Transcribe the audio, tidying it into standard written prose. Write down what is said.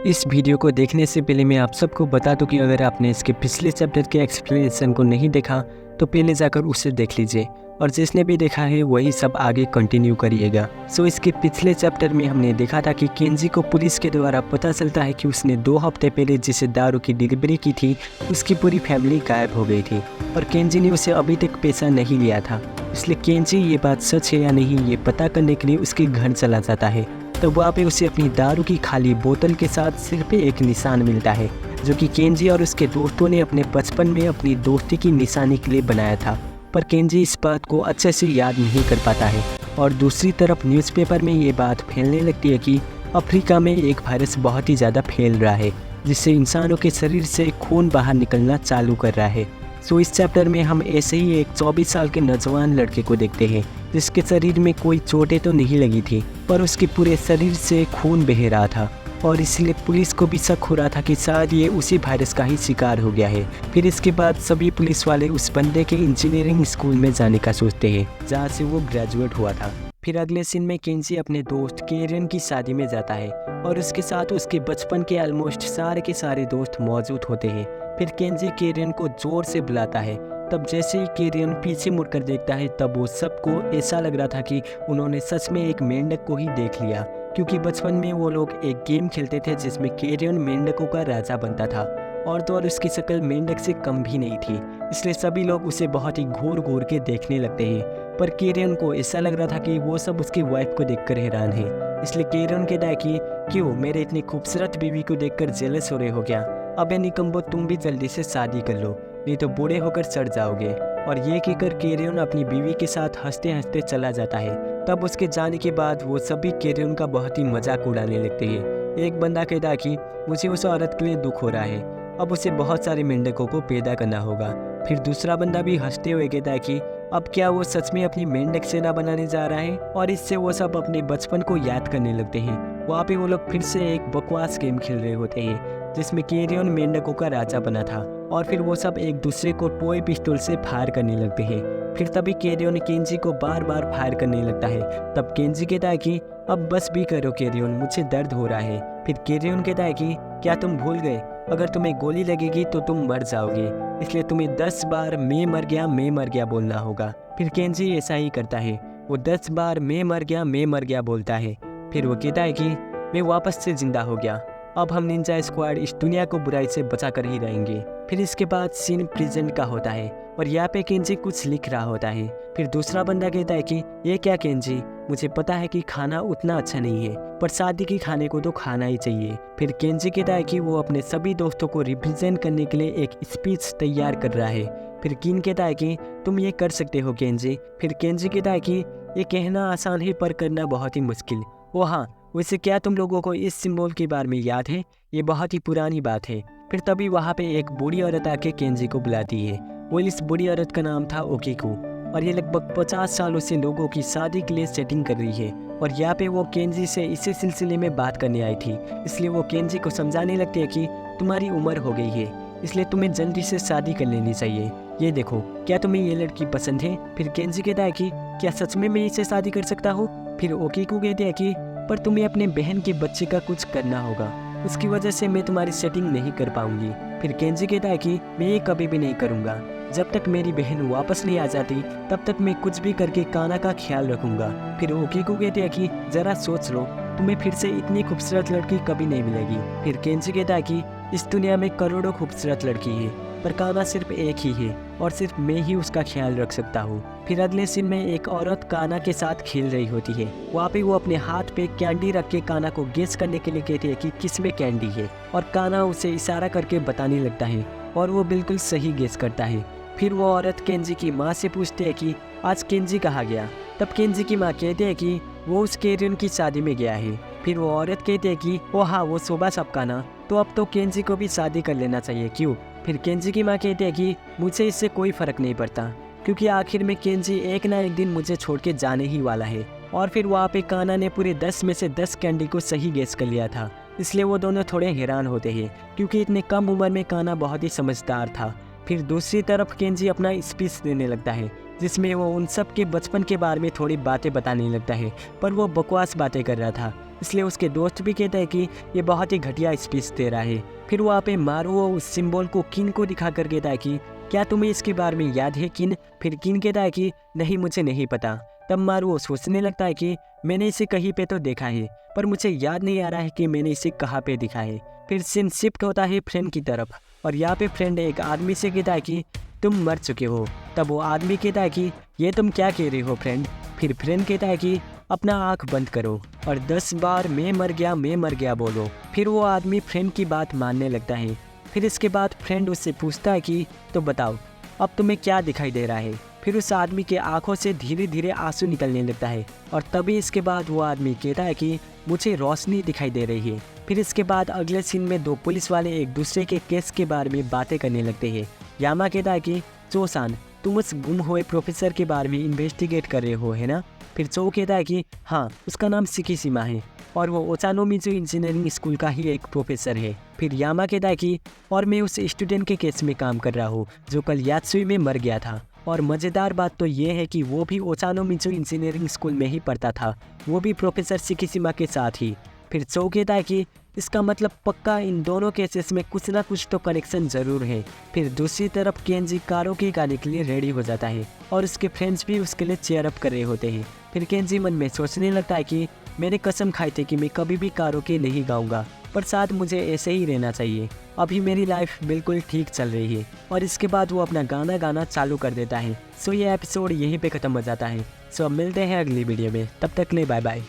इस वीडियो को देखने से पहले मैं आप सबको बता दूं कि अगर आपने इसके पिछले चैप्टर के एक्सप्लेनेशन को नहीं देखा तो पहले जाकर उसे देख लीजिए, और जिसने भी देखा है वही सब आगे कंटिन्यू करिएगा। इसके पिछले चैप्टर में हमने देखा था कि केंजी को पुलिस के द्वारा पता चलता है कि उसने 2 हफ्ते पहले जिसे दारू की डिलीवरी की थी उसकी पूरी फैमिली गायब हो गई थी और केंजी ने उसे अभी तक पैसा नहीं लिया था। इसलिए केंजी ये बात सच है या नहीं ये पता करने के लिए उसके घर चला जाता है। तो वहाँ पे उसे अपनी दारू की खाली बोतल के साथ सिर पे एक निशान मिलता है जो कि केंजी और उसके दोस्तों ने अपने बचपन में अपनी दोस्ती की निशानी के लिए बनाया था, पर केंजी इस बात को अच्छे से याद नहीं कर पाता है। और दूसरी तरफ न्यूज़पेपर में ये बात फैलने लगती है कि अफ्रीका में एक वायरस बहुत ही ज़्यादा फैल रहा है जिससे इंसानों के शरीर से खून बाहर निकलना चालू कर रहा है। इस चैप्टर में हम ऐसे ही एक 24 साल के नौजवान लड़के को देखते हैं जिसके शरीर में कोई चोटें तो नहीं लगी थी पर उसके पूरे शरीर से खून बह रहा था और इसलिए पुलिस को भी शक हो रहा था कि शायद ये उसी वायरस का ही शिकार हो गया है। फिर इसके बाद सभी पुलिस वाले उस बंदे के इंजीनियरिंग स्कूल में जाने का सोचते हैं जहाँ से वो ग्रेजुएट हुआ था। फिर अगले सीन में केंजी अपने दोस्त केरियन की शादी में जाता है और उसके साथ उसके बचपन के ऑलमोस्ट सारे के सारे दोस्त मौजूद होते हैं। फिर केंजी केरियन को जोर से बुलाता है। तब जैसे ही केरियन पीछे मुड़कर देखता है तब वो सबको ऐसा लग रहा था कि उन्होंने सच में एक मेंढक को ही देख लिया, क्योंकि बचपन में वो लोग एक गेम खेलते थे जिसमें केरियन मेंढकों का राजा बनता था और तो और उसकी शक्ल मेंढक से कम भी नहीं थी। इसलिए सभी लोग उसे बहुत ही घूर घूर के देखने लगते हैं। पर केरियन को ऐसा लग रहा था कि वो सब उसकी वाइफ को देखकर हैरान है। इसलिए केरियन कहता है कि क्यों मेरे इतनी खूबसूरत बीवी को देखकर जेलस हो रहे हो क्या? अबे निकम्बो, तुम भी जल्दी से शादी कर लो नहीं तो बूढ़े होकर सड़ जाओगे। और ये कहकर केरियन अपनी बीवी के साथ हंसते हंसते चला जाता है। तब उसके जाने के बाद वो सभी केरियन का बहुत ही मजाक उड़ाने लगते हैं। एक बंदा कहता है कि मुझे उस औरत के लिए दुख हो रहा है, अब उसे बहुत सारे मेंढकों को पैदा करना होगा। फिर दूसरा बंदा भी हंसते हुए कहता है कि अब क्या वो सच में अपनी मेंढक सेना बनाने जा रहा है, और इससे वो सब अपने बचपन को याद करने लगते हैं। वहाँ पे वो लोग फिर से एक बकवास गेम खेल रहे होते हैं जिसमें केरियन मेंढकों का राजा बना था और फिर वो सब एक दूसरे को टॉय पिस्तौल से फायर करने लगते हैं। फिर तभी केरियन केंजी को बार बार फायर करने लगता है। तब केंजी कहता है कि अब बस भी करो केरियन, मुझे दर्द हो रहा है। फिर केरियन कहता है कि क्या तुम भूल गए, अगर तुम्हें गोली लगेगी तो तुम मर जाओगे, इसलिए तुम्हें 10 बार मैं मर गया बोलना होगा। फिर केंजी ऐसा ही करता है, वो 10 बार मैं मर गया बोलता है। फिर वो कहता है कि मैं वापस से जिंदा हो गया, अब हम निंजा स्क्वाड इस दुनिया को बुराई से बचा कर ही रहेंगे। फिर इसके बाद सीन प्रेजेंट का होता है और यहाँ पे केंजी कुछ लिख रहा होता है। फिर दूसरा बंदा कहता है कि ये क्या केंजी, मुझे पता है कि खाना उतना अच्छा नहीं है पर शादी के खाने को तो खाना ही चाहिए। फिर केंजी कहता है कि वो अपने सभी दोस्तों को रिप्रेजेंट करने के लिए एक स्पीच तैयार कर रहा है। फिर किन कहता है कि तुम ये कर सकते हो केंजी। फिर केंजी कहता है कि ये कहना आसान है पर करना बहुत ही मुश्किल। वो हाँ, वैसे क्या तुम लोगों को इस सिंबल के बारे में याद है? ये बहुत ही पुरानी बात है। फिर तभी वहाँ पे एक बूढ़ी औरत आके केंजी को बुलाती है। वो इस बूढ़ी औरत का नाम था ओकीकू और ये लगभग 50 सालों से लोगों की शादी के लिए सेटिंग कर रही है। और यहाँ पे वो केंजी से इसी सिलसिले में बात करने आई थी, इसलिए वो केंजी को समझाने लगती है कि तुम्हारी उम्र हो गई है, इसलिए तुम्हें जल्दी से शादी कर लेनी चाहिए। ये देखो, क्या तुम्हें ये लड़की पसंद है? फिर केंजी कहता है कि क्या सच में मैं इससे शादी कर सकता हूँ? फिर ओकीकू कहते हैं कि पर तुम्हें अपने बहन के बच्चे का कुछ करना होगा, उसकी वजह से मैं तुम्हारी सेटिंग नहीं कर पाऊंगी। फिर केंजी कहता है कि मैं ये कभी भी नहीं करूंगा, जब तक मेरी बहन वापस नहीं आ जाती तब तक मैं कुछ भी करके काना का ख्याल रखूंगा। फिर ओकीकू कहते हैं कि जरा सोच लो, तुम्हें फिर से इतनी खूबसूरत लड़की कभी नहीं मिलेगी। फिर केंजी कहता है कि इस दुनिया में करोड़ों खूबसूरत लड़की है पर काना सिर्फ एक ही है और सिर्फ मैं ही उसका ख्याल रख सकता हूँ। फिर अगले सीन में एक औरत काना के साथ खेल रही होती है। वहाँ पे वो अपने हाथ पे कैंडी रख के काना को गेस करने के लिए कहती है कि किस में कैंडी है, और काना उसे इशारा करके बताने लगता है और वो बिल्कुल सही गेस करता है। फिर वो औरत केंजी की माँ से पूछती है कि आज केंजी कहाँ गया। तब केंजी की माँ कहती है कि वो उस केरियन की शादी में गया है। फिर वो औरत कहती है कि ओ हाँ, वो सुबह सब काना, तो अब तो केंजी को भी शादी कर लेना चाहिए, क्यों? फिर केंजी की माँ कहती है कि मुझे इससे कोई फर्क नहीं पड़ता, क्योंकि आखिर में केंजी एक ना एक दिन मुझे छोड़ के जाने ही वाला है। और फिर वहाँ पे काना ने पूरे 10 में से 10 कैंडी को सही गेस कर लिया था, इसलिए वो दोनों थोड़े हैरान होते हैं क्योंकि इतने कम उम्र में काना बहुत ही समझदार था। फिर दूसरी तरफ केंजी अपना स्पीच देने लगता है जिसमें वो उन सब के बचपन के बारे में थोड़ी बातें बताने लगता है, पर वो बकवास बातें कर रहा था इसलिए उसके दोस्त भी कहता है कि ये बहुत ही घटिया स्पीच दे रहा है। फिर वहाँ पे मारुओ उस सिंबल को किन को दिखा कर कहता है कि क्या तुम्हें इसके बारे में याद है किन? फिर किन कहता है कि नहीं, मुझे नहीं पता। तब मारुओ सोचने लगता है कि मैंने इसे कहीं पे तो देखा है, पर मुझे याद नहीं आ रहा है कि मैंने इसे कहाँ पे दिखा है। फिर सीन शिफ्ट होता है फ्रेंड की तरफ, और यहाँ पे फ्रेंड एक आदमी से कहता है कि तुम मर चुके हो। तब वो आदमी कहता है कि ये तुम क्या कह रहे हो फ्रेंड? फिर फ्रेंड कहता है कि अपना आँख बंद करो और 10 बार मैं मर गया बोलो। फिर वो आदमी फ्रेंड की बात मानने लगता है। फिर इसके बाद फ्रेंड उससे पूछता है कि तो बताओ अब तुम्हें क्या दिखाई दे रहा है? फिर उस आदमी के आंखों से धीरे धीरे आंसू निकलने लगता है, और तभी इसके बाद वो आदमी कहता है कि मुझे रोशनी दिखाई दे रही है। फिर इसके बाद अगले सीन में दो पुलिस वाले एक दूसरे के केस के बारे में बातें करने लगते हैं। यामा कहता है कि चोसान, तुम उस गुम हुए प्रोफेसर के बारे में इन्वेस्टिगेट कर रहे हो है ना? फिर चो कहता है कि हाँ, उसका नाम सिकिशिमा है और वो ओचानोमिजू इंजीनियरिंग स्कूल का ही एक प्रोफेसर है। फिर यामा कहता है कि और मैं उस स्टूडेंट के केस में काम कर रहा हूँ जो कल यात्सुई में मर गया था। और मज़ेदार बात तो ये है कि वो भी ओचानोमिजू इंजीनियरिंग स्कूल में ही पढ़ता था, वो भी प्रोफेसर सिकिशिमा के साथ ही। फिर चो कहता है कि इसका मतलब पक्का इन दोनों केसेस में कुछ ना कुछ तो कनेक्शन ज़रूर है। फिर दूसरी तरफ केंजी कारो की गाने के लिए रेडी हो जाता है और उसके फ्रेंड्स भी उसके लिए चेयर अप कर रहे होते हैं। फिर केंजी मन में सोचने लगता है कि मैंने कसम खाई थी कि मैं कभी भी कारो के नहीं गाऊंगा, पर साथ मुझे ऐसे ही रहना चाहिए। अभी मेरी लाइफ बिल्कुल ठीक चल रही है। और इसके बाद वो अपना गाना गाना चालू कर देता है। सो ये एपिसोड यहीं पे ख़त्म हो जाता है। सो अब मिलते हैं अगली वीडियो में, तब तक ले बाय बाय।